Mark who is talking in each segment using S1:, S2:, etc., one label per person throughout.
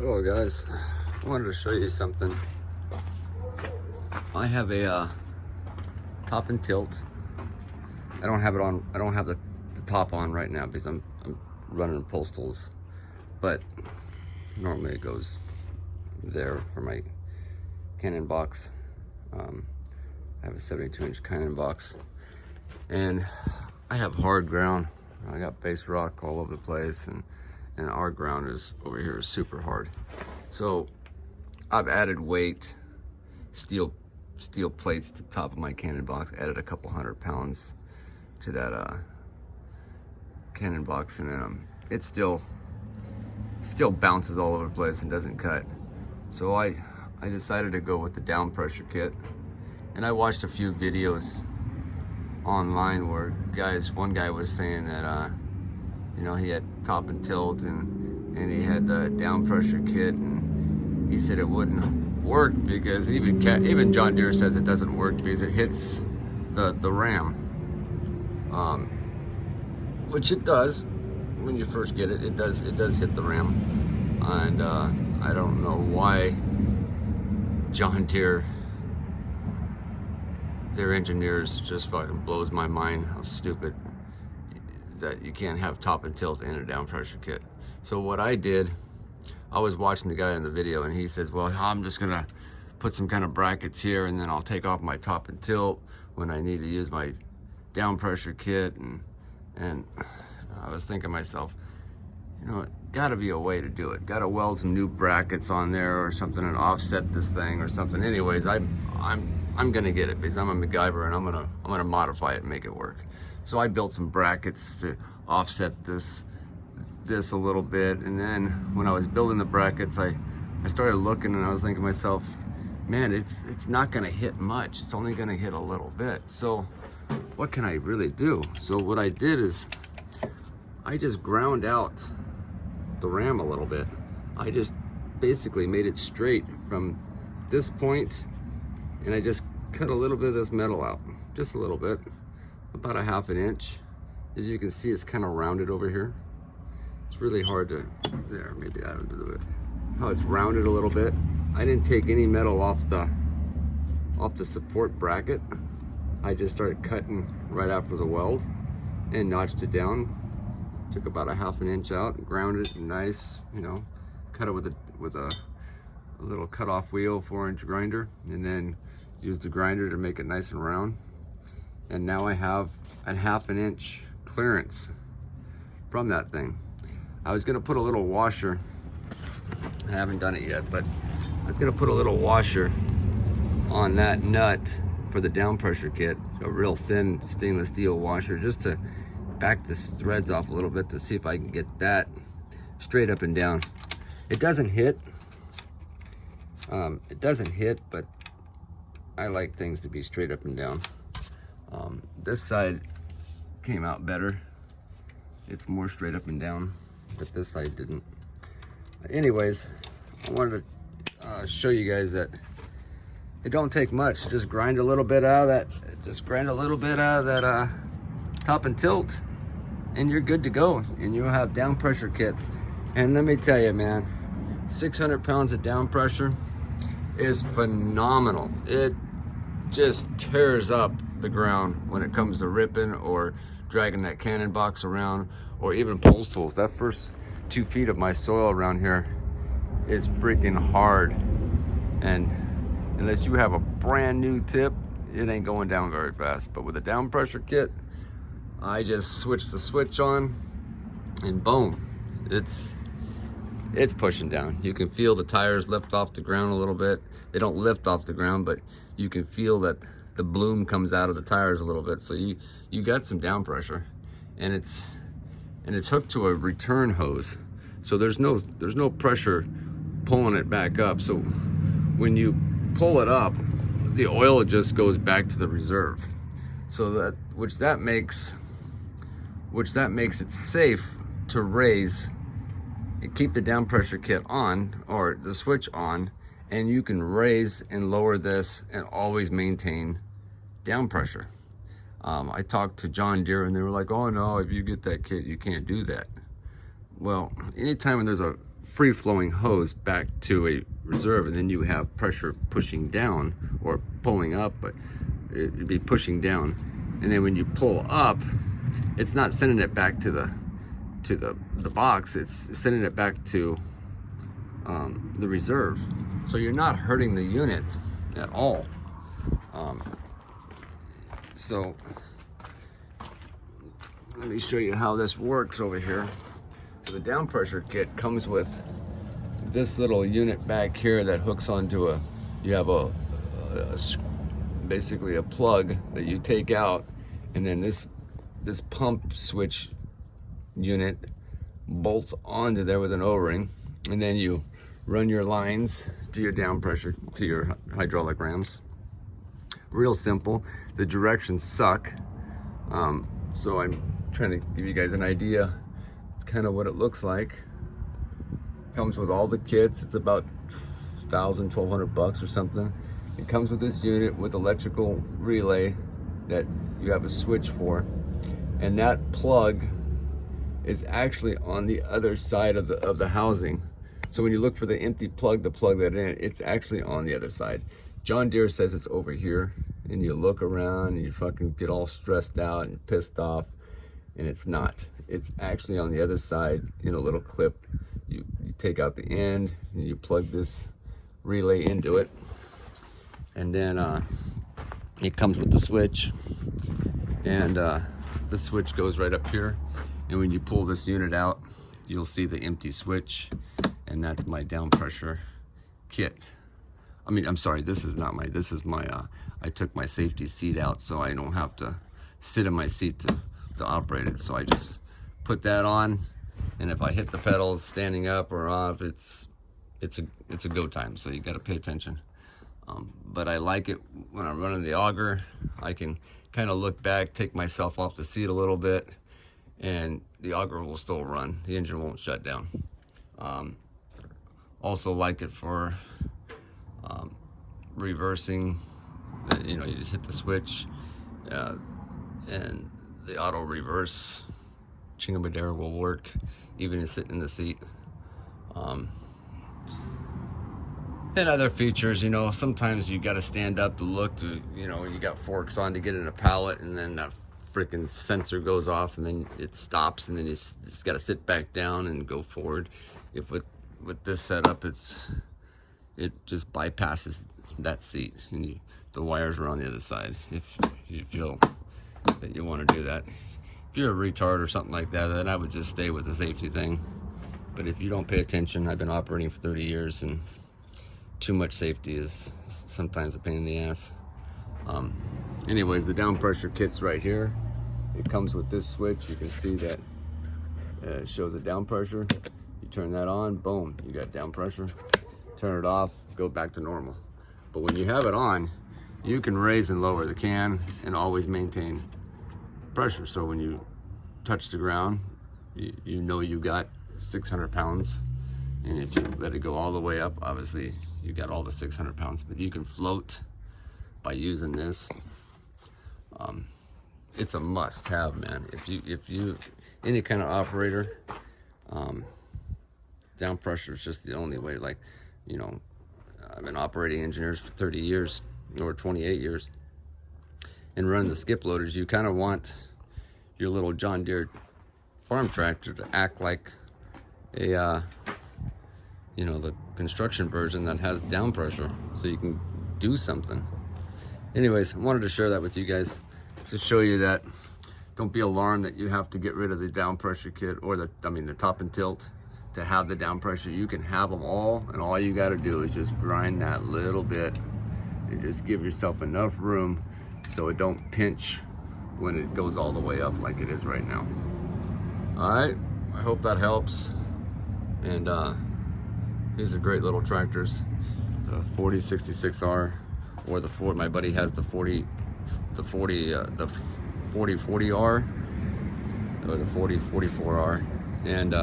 S1: Hello guys, I wanted to show you something. I have a top and tilt. I don't have it on. I don't have the top on right now because I'm running postals, but normally it goes there for my cannon box. I have a 72-inch cannon box, and I have hard ground. I got base rock all over the place, and our ground is over here is super hard. So I've added weight, steel plates to the top of my cannon box, added a couple 100 pounds to that cannon box, and it still bounces all over the place and doesn't cut. So I decided to go with the down pressure kit, and I watched a few videos online where one guy was saying that you know, he had top and tilt and he had the down pressure kit, and he said it wouldn't work because even John Deere says it doesn't work because it hits the ram, which it does when you first get it. It does hit the ram, and I don't know why John Deere, their engineers, just fucking blows my mind how stupid that you can't have top and tilt in a down pressure kit. So what I did, I was watching the guy in the video, and he says, well, I'm just gonna put some kind of brackets here, and then I'll take off my top and tilt when I need to use my down pressure kit. And I was thinking to myself, you know, gotta be a way to do it. Gotta weld some new brackets on there or something and offset this thing or something. Anyways, I'm gonna get it because I'm a MacGyver, and I'm gonna modify it and make it work. So I built some brackets to offset this a little bit, and then when I was building the brackets, I started looking, and I was thinking to myself, man, it's not gonna hit much. It's only gonna hit a little bit. So what can I really do? So what I did is I just ground out the ram a little bit. I just basically made it straight from this point, and I just cut a little bit of this metal out, just a little bit, about a 1/2 inch. As you can see, it's kind of rounded over here. It's really hard to, there, maybe I don't do it. How it's rounded a little bit. I didn't take any metal off the support bracket. I just started cutting right after the weld and notched it down. Took about a 1/2 inch out, grounded it nice, you know, cut it with a little cut-off wheel, 4-inch grinder, and then used the grinder to make it nice and round. And now I have a 1/2 inch clearance from that thing. I was gonna put a little washer, I haven't done it yet, but I was gonna put a little washer on that nut for the down pressure kit, a real thin stainless steel washer, just to back the threads off a little bit to see if I can get that straight up and down. It doesn't hit, but I like things to be straight up and down. This side came out better. It's more straight up and down, but this side didn't. Anyways, I wanted to show you guys that it don't take much. Just grind a little bit out of that, top and tilt, and you're good to go, and you'll have down pressure kit. And let me tell you, man, 600 pounds of down pressure is phenomenal. It just tears up the ground when it comes to ripping or dragging that cannon box around, or even postals. That first 2 feet of my soil around here is freaking hard, and unless you have a brand new tip, it ain't going down very fast. But with a down pressure kit, I just switch the switch on, and boom, it's pushing down. You can feel the tires lift off the ground a little bit. They don't lift off the ground, but you can feel that the bloom comes out of the tires a little bit. So you got some down pressure, and it's hooked to a return hose. So there's no pressure pulling it back up. So when you pull it up, the oil just goes back to the reserve. So which that makes it safe to raise. Keep the down pressure kit on, or the switch on, and you can raise and lower this and always maintain down pressure. I talked to John Deere, and they were like, oh no, if you get that kit, you can't do that. Well, anytime when there's a free-flowing hose back to a reserve, and then you have pressure pushing down or pulling up, but it'd be pushing down. And then when you pull up, it's not sending it back to the box, it's sending it back to the reserve. So you're not hurting the unit at all. So let me show you how this works over here. So the down pressure kit comes with this little unit back here that hooks onto you have basically a plug that you take out, and then this pump switch unit bolts onto there with an O-ring, and then you run your lines to your down pressure, to your hydraulic rams. Real simple. The directions suck, so I'm trying to give you guys an idea. It's kind of what it looks like. Comes with all the kits. It's about $1,200 or something. It comes with this unit with electrical relay that you have a switch for, and that plug is actually on the other side of the housing. So when you look for the empty plug to plug that in, it's actually on the other side. John Deere says it's over here, and you look around and you fucking get all stressed out and pissed off, and it's not. It's actually on the other side in a little clip. You take out the end and you plug this relay into it, and then it comes with the switch, and the switch goes right up here, and when you pull this unit out, you'll see the empty switch, and that's my down pressure kit. I mean, I'm sorry, this is not my, this is my, I took my safety seat out so I don't have to sit in my seat to operate it. So I just put that on, and if I hit the pedals standing up or off, it's a go time, so you got to pay attention. But I like it when I'm running the auger. I can kind of look back, take myself off the seat a little bit, and the auger will still run. The engine won't shut down. Also like it for reversing. You know, you just hit the switch, and the auto reverse chingamadera will work, even sitting in the seat. And other features, you know, sometimes you got to stand up to look to, you know, you got forks on to get in a pallet, and then that freaking sensor goes off, and then it stops, and then it's got to sit back down and go forward. If with this setup, it just bypasses that seat, and the wires are on the other side. If you feel that you want to do that, if you're a retard or something like that, then I would just stay with the safety thing. But if you don't pay attention, I've been operating for 30 years, and too much safety is sometimes a pain in the ass. Anyways, the down pressure kit's right here. It comes with this switch. You can see that it shows the down pressure. You turn that on, boom, you got down pressure. Turn it off, go back to normal. But when you have it on, you can raise and lower the can and always maintain pressure. So when you touch the ground, you know you got 600 pounds. And if you let it go all the way up, obviously you got all the 600 pounds, but you can float by using this. It's a must have, man. If you any kind of operator, down pressure is just the only way. Like, you know, I've been operating engineers for 30 years or 28 years, and running the skip loaders, you kind of want your little John Deere farm tractor to act like a you know, the construction version that has down pressure, so you can do something. Anyways, I wanted to share that with you guys to show you that don't be alarmed that you have to get rid of the down pressure kit or the top and tilt to have the down pressure. You can have them all, and all you got to do is just grind that little bit and just give yourself enough room so it don't pinch when it goes all the way up like it is right now. All right, I hope that helps. And these are great little tractors, the 4066R, or the Ford. My buddy has the 4040R, or the 4044R, and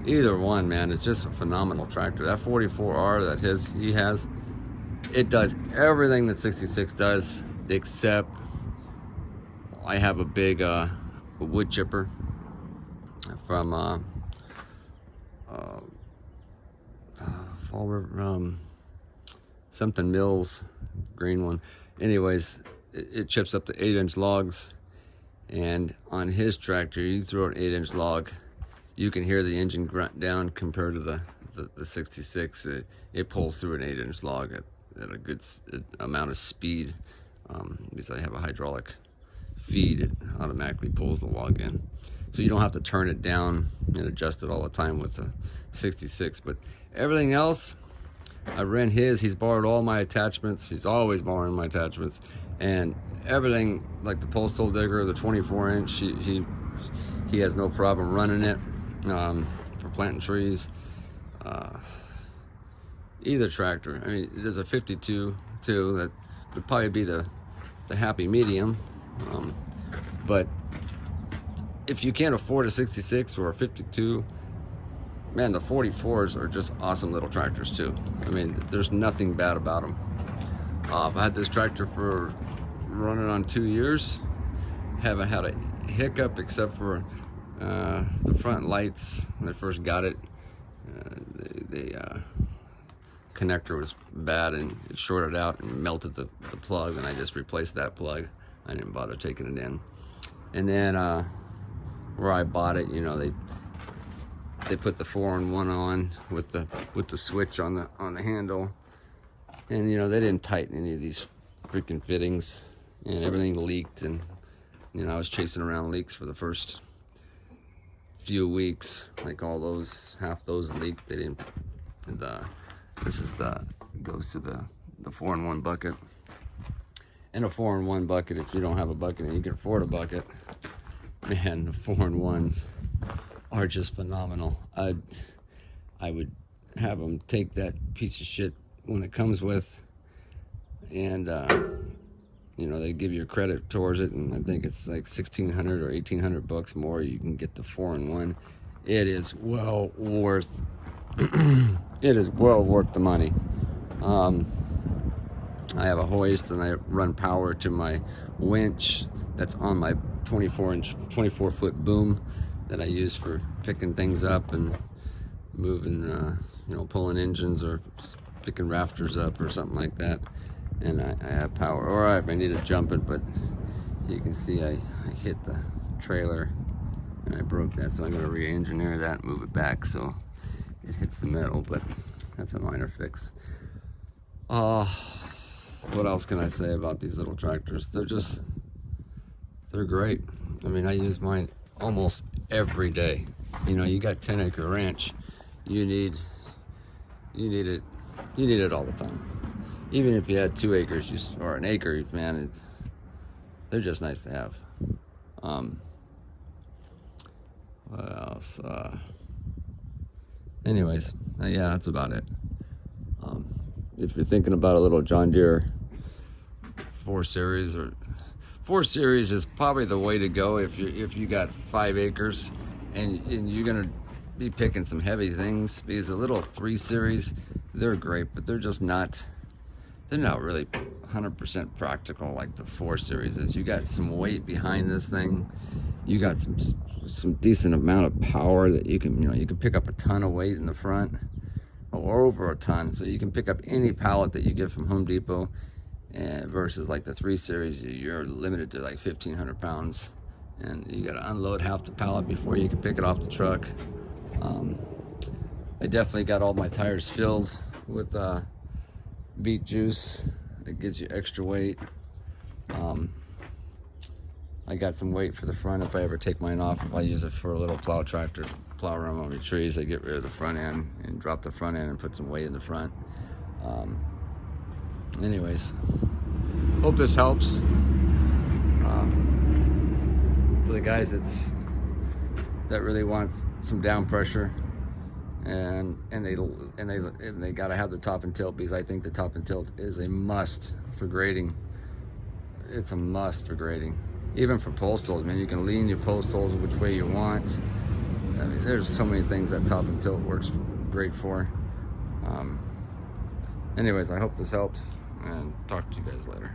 S1: either one, man, it's just a phenomenal tractor. That 44R that he has, it does everything that 66 does, except I have a big wood chipper from Fall River, something Mills, green one. Anyways, it chips up to 8-inch logs, and on his tractor, you throw an 8-inch log, you can hear the engine grunt down compared to the 66. It pulls through an 8-inch log at a good amount of speed. Because I have a hydraulic feed, it automatically pulls the log in. So you don't have to turn it down and adjust it all the time with the 66. But everything else, I rent his. He's borrowed all my attachments. He's always borrowing my attachments. And everything, like the postal digger, the 24-inch, he has no problem running it for planting trees. Either tractor. I mean, there's a 52 too that would probably be the happy medium. But if you can't afford a 66 or a 52, man, the 44s are just awesome little tractors too. I mean, there's nothing bad about them. I've had this tractor for running on 2 years. Haven't had a hiccup except for the front lights. When I first got it, the connector was bad and it shorted out and melted the plug, and I just replaced that plug. I didn't bother taking it in. And then where I bought it, you know, they put the 4-in-1 on with the switch on the handle, and you know, they didn't tighten any of these freaking fittings, and everything leaked. And you know, I was chasing around leaks for the first few weeks. Like half those leaked. They didn't. This is goes to the 4-in-1 bucket. And a 4-in-1 bucket, if you don't have a bucket and you can afford a bucket, man, the 4-in-1s are just phenomenal. I would have them take that piece of shit when it comes with, and you know, they give you credit towards it, and I think it's like $1,600 or $1,800 more. You can get the 4-in-1. It is well worth. It is well worth the money. I have a hoist, and I run power to my winch that's on my 24-foot boom that I use for picking things up and moving, you know, pulling engines or picking rafters up or something like that. And I have power. Or if I need to jump it, but you can see I hit the trailer and I broke that, so I'm going to re-engineer that and move it back so it hits the metal, but that's a minor fix. What else can I say about these little tractors? They're great. I mean, I use mine almost every day. You know, you got 10-acre ranch, you need it all the time. Even if you had 2 acres or an acre, man, they're just nice to have. What else? Anyways, yeah, that's about it. If you're thinking about a little John Deere 4 Series, or 4 Series is probably the way to go if you got 5 acres and you're gonna be picking some heavy things, because the little 3 Series, they're great, but they're not really 100% practical like the 4 Series is. You got some weight behind this thing. You got some decent amount of power that you can pick up a ton of weight in the front, or over a ton. So you can pick up any pallet that you get from Home Depot, versus like the 3 Series, you're limited to like 1,500 pounds, and you got to unload half the pallet before you can pick it off the truck. I definitely got all my tires filled with beet juice. It gives you extra weight. I got some weight for the front if I ever take mine off. If I use it for a little plow tractor, plow around on my trees, I get rid of the front end and drop the front end and put some weight in the front. Anyways, hope this helps. For the guys that really wants some down pressure, and they gotta have the top and tilt, because I think the top and tilt is a must for grading. It's a must for grading. Even for post holes, man, you can lean your post holes which way you want. I mean, there's so many things that top and tilt works great for. Anyways, I hope this helps, and talk to you guys later.